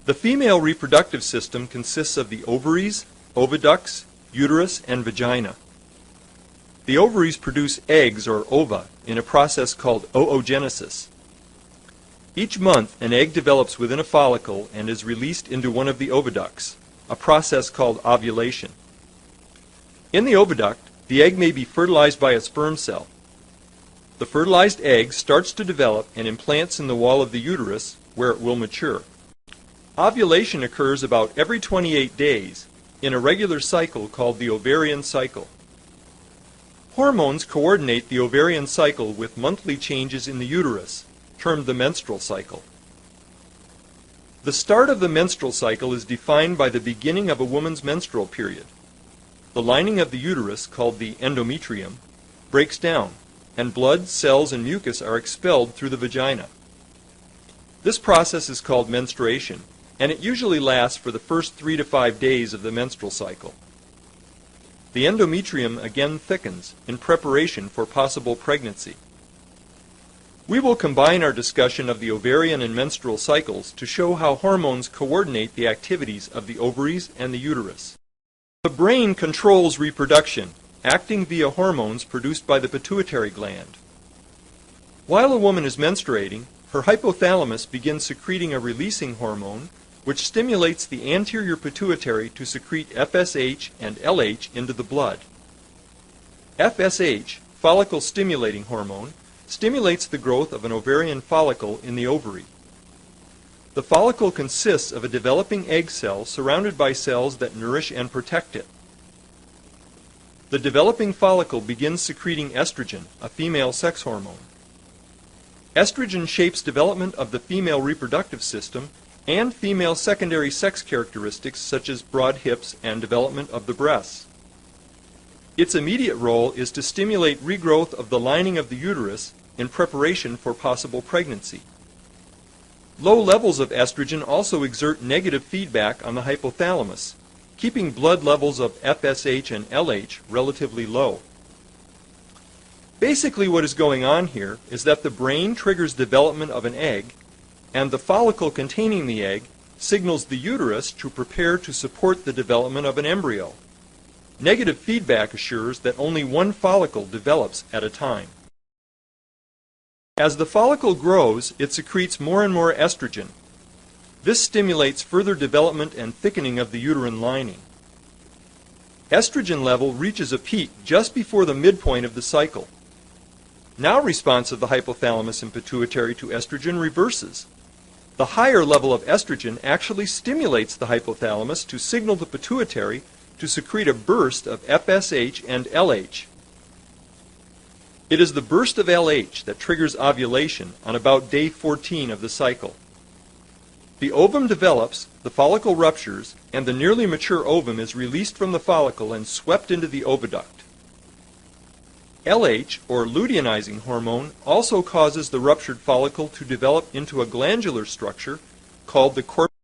The female reproductive system consists of the ovaries, oviducts, uterus, and vagina. The ovaries produce eggs, or ova, in a process called oogenesis. Each month, an egg develops within a follicle and is released into one of the oviducts, a process called ovulation. In the oviduct, the egg may be fertilized by a sperm cell. The fertilized egg starts to develop and implants in the wall of the uterus, where it will mature. Ovulation occurs about every 28 days in a regular cycle called the ovarian cycle. Hormones coordinate the ovarian cycle with monthly changes in the uterus, termed the menstrual cycle. The start of the menstrual cycle is defined by the beginning of a woman's menstrual period. The lining of the uterus, called the endometrium, breaks down, and blood, cells, and mucus are expelled through the vagina. This process is called menstruation, and it usually lasts for the first 3 to 5 days of the menstrual cycle. The endometrium again thickens in preparation for possible pregnancy. We will combine our discussion of the ovarian and menstrual cycles to show how hormones coordinate the activities of the ovaries and the uterus. The brain controls reproduction, acting via hormones produced by the pituitary gland. While a woman is menstruating, her hypothalamus begins secreting a releasing hormone which stimulates the anterior pituitary to secrete FSH and LH into the blood. FSH, follicle-stimulating hormone, stimulates the growth of an ovarian follicle in the ovary. The follicle consists of a developing egg cell surrounded by cells that nourish and protect it. The developing follicle begins secreting estrogen, a female sex hormone. Estrogen shapes development of the female reproductive system and female secondary sex characteristics such as broad hips and development of the breasts. Its immediate role is to stimulate regrowth of the lining of the uterus in preparation for possible pregnancy. Low levels of estrogen also exert negative feedback on the hypothalamus, keeping blood levels of FSH and LH relatively low. Basically, what is going on here is that the brain triggers development of an egg, and the follicle containing the egg signals the uterus to prepare to support the development of an embryo. Negative feedback assures that only one follicle develops at a time. As the follicle grows, it secretes more and more estrogen. This stimulates further development and thickening of the uterine lining. Estrogen level reaches a peak just before the midpoint of the cycle. Now response of the hypothalamus and pituitary to estrogen reverses. The higher level of estrogen actually stimulates the hypothalamus to signal the pituitary to secrete a burst of FSH and LH. It is the burst of LH that triggers ovulation on about day 14 of the cycle. The ovum develops, the follicle ruptures, and the nearly mature ovum is released from the follicle and swept into the oviduct. LH, or luteinizing hormone, also causes the ruptured follicle to develop into a glandular structure called the corpus